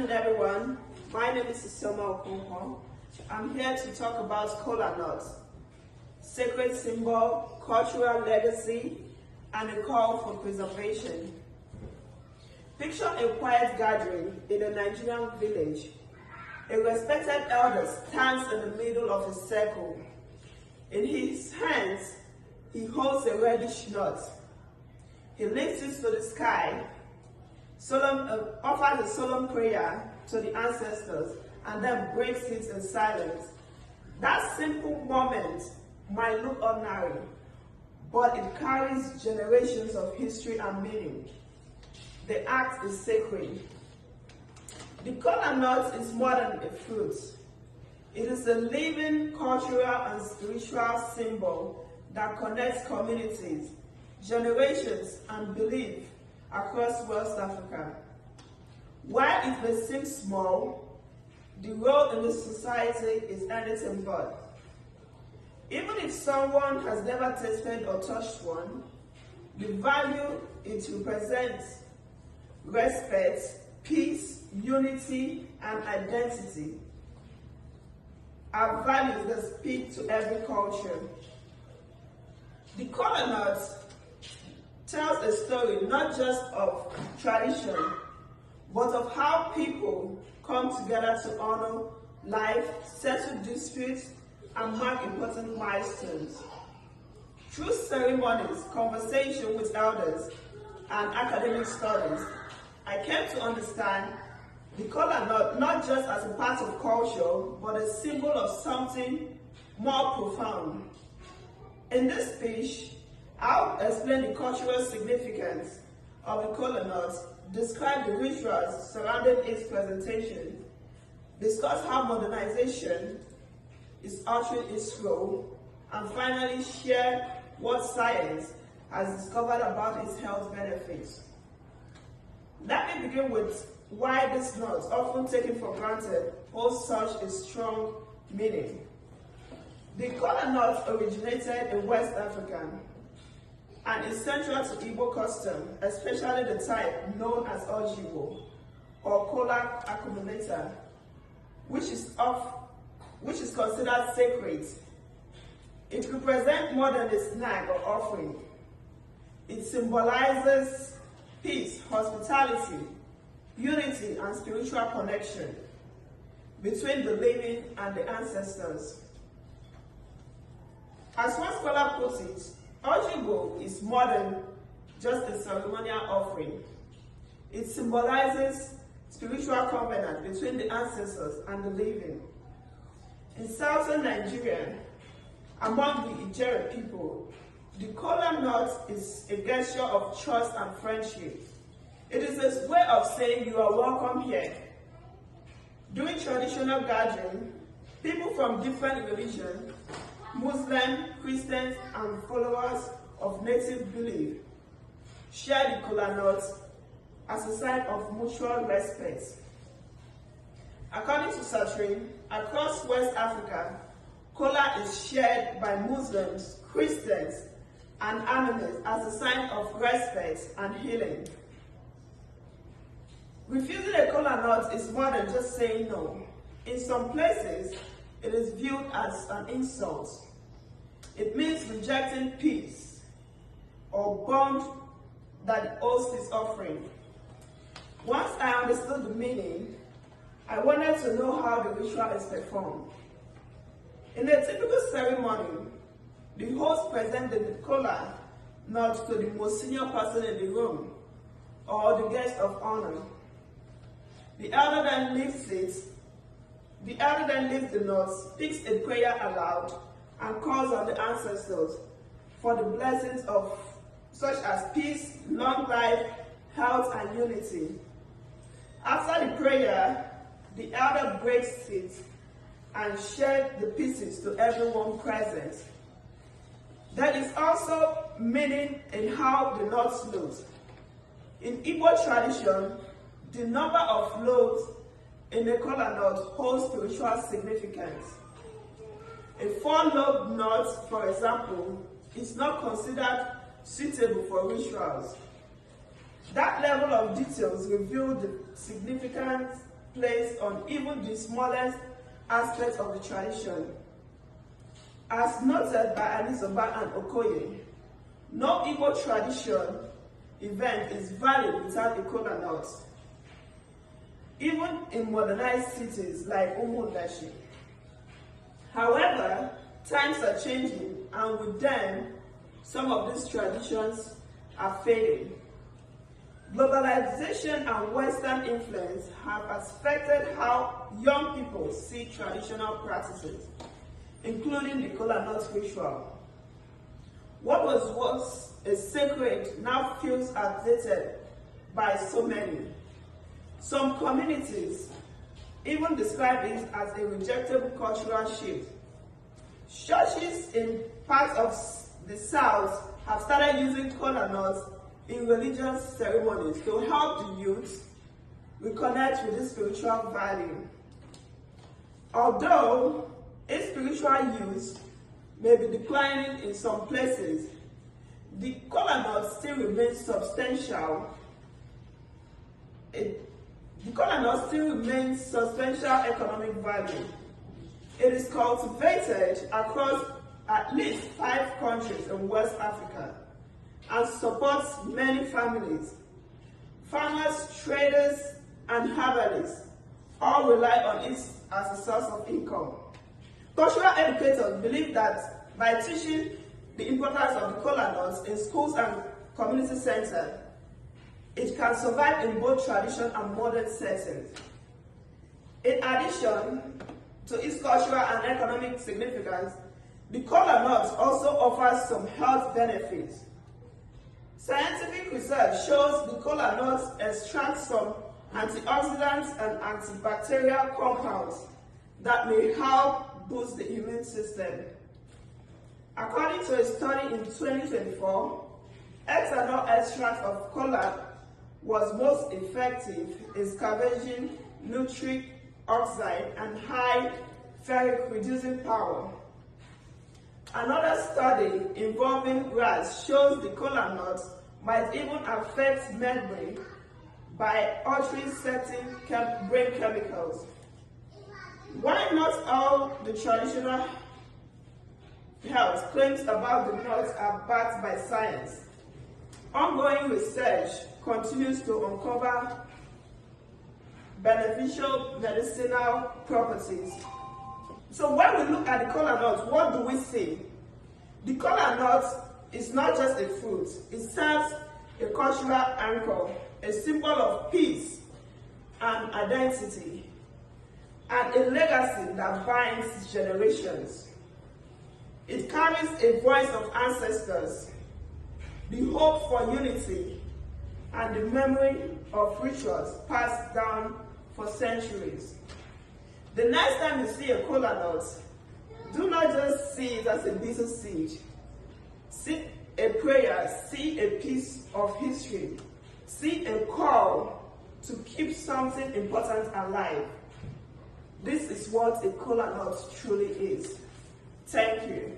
afternoon, everyone. My name is Isoma Okunho. I'm here to talk about kola nut, sacred symbol, cultural legacy, and a call for preservation. Picture a quiet gathering in a Nigerian village. A respected elder stands in the middle of a circle. In his hands, he holds a reddish nut. He lifts it to the sky, offers a solemn prayer to the ancestors, and then breaks it in silence. That simple moment might look ordinary, but it carries generations of history and meaning. The act is sacred. The kola nut is more than a fruit. It is a living cultural and spiritual symbol that connects communities, generations, and belief across West Africa. While it may seem small, the role in the society is anything but. Even if someone has never tasted or touched one, the value it represents, respect, peace, unity, and identity are values that speak to every culture. The kola nut tells a story not just of tradition, but of how people come together to honor life, settle disputes, and mark important milestones. Through ceremonies, conversation with elders, and academic studies, I came to understand the kola nut not just as a part of culture, but a symbol of something more profound. In this speech, I'll explain the cultural significance of the kola nut, describe the rituals surrounding its presentation, discuss how modernization is altering its role, and finally share what science has discovered about its health benefits. Let me begin with why this nut, often taken for granted, holds such a strong meaning. The kola nut originated in West Africa and is central to Igbo custom, especially the type known as ojibo or kola accumulator, which is considered sacred. It represents more than a snack or offering. It symbolizes peace, hospitality, unity, and spiritual connection between the living and the ancestors. As one scholar puts it, ojibo is more than just a ceremonial offering. It symbolizes spiritual covenant between the ancestors and the living. In southern Nigeria, among the Ijere people, the kola nut is a gesture of trust and friendship. It is a way of saying you are welcome here. During traditional gathering, people from different religions, Muslims, Christians, and followers of native belief, share the kola nut as a sign of mutual respect. According to Satrin, across West Africa, kola is shared by Muslims, Christians, and animists as a sign of respect and healing. Refusing a kola nut is more than just saying no. In some places, it is viewed as an insult. It means rejecting peace or bond that the host is offering. Once I understood the meaning, I wanted to know how the ritual is performed. In a typical ceremony, the host presents the kola nut to the most senior person in the room or the guest of honor. The elder then lifts the nut, speaks a prayer aloud, and calls on the ancestors for the blessings of such as peace, long life, health, and unity. After the prayer, the elder breaks it and shares the pieces to everyone present. There is also meaning in how the nuts look. In Igbo tradition, the number of lobes in a kola nut holds spiritual significance. A 4-lobe nut, for example, is not considered suitable for rituals. That level of details reveals the significance placed on even the smallest aspects of the tradition. As noted by Anisoba and Okoye, no Igbo tradition event is valid without a kola nut, even in modernized cities like Umundashi. However, times are changing, and with them, some of these traditions are fading. Globalization and Western influence have affected how young people see traditional practices, including the kola nut ritual. What was once a sacred now feels outdated by so many. Some communities even describe it as a rejectable cultural shift. Churches in parts of the South have started using kola nuts in religious ceremonies to help the youth reconnect with this spiritual value. Although its spiritual use may be declining in some places, the kola nut still remains substantial. The kola nut still remains substantial economic value. It is cultivated across at least 5 countries in West Africa and supports many families. Farmers, traders, and herbalists all rely on it as a source of income. Cultural educators believe that by teaching the importance of the kola nuts in schools and community centers, it can survive in both tradition and modern settings. In addition to its cultural and economic significance, the kola nut also offers some health benefits. Scientific research shows the kola nuts extract some antioxidants and antibacterial compounds that may help boost the immune system. According to a study in 2024, ethanol extract of kola was most effective in scavenging nitric oxide and high ferric reducing power. Another study involving rats shows the kola nut might even affect memory by altering certain brain chemicals. Why not all the traditional health claims about the nuts are backed by science? Ongoing research continues to uncover beneficial medicinal properties. So when we look at the kola nut, what do we see? The kola nut is not just a fruit. It serves a cultural anchor, a symbol of peace and identity, and a legacy that binds generations. It carries a voice of ancestors, the hope for unity, and the memory of rituals passed down for centuries. The next time you see a kola nut, do not just see it as a bitter seed. See a prayer, see a piece of history, see a call to keep something important alive. This is what a kola nut truly is. Thank you.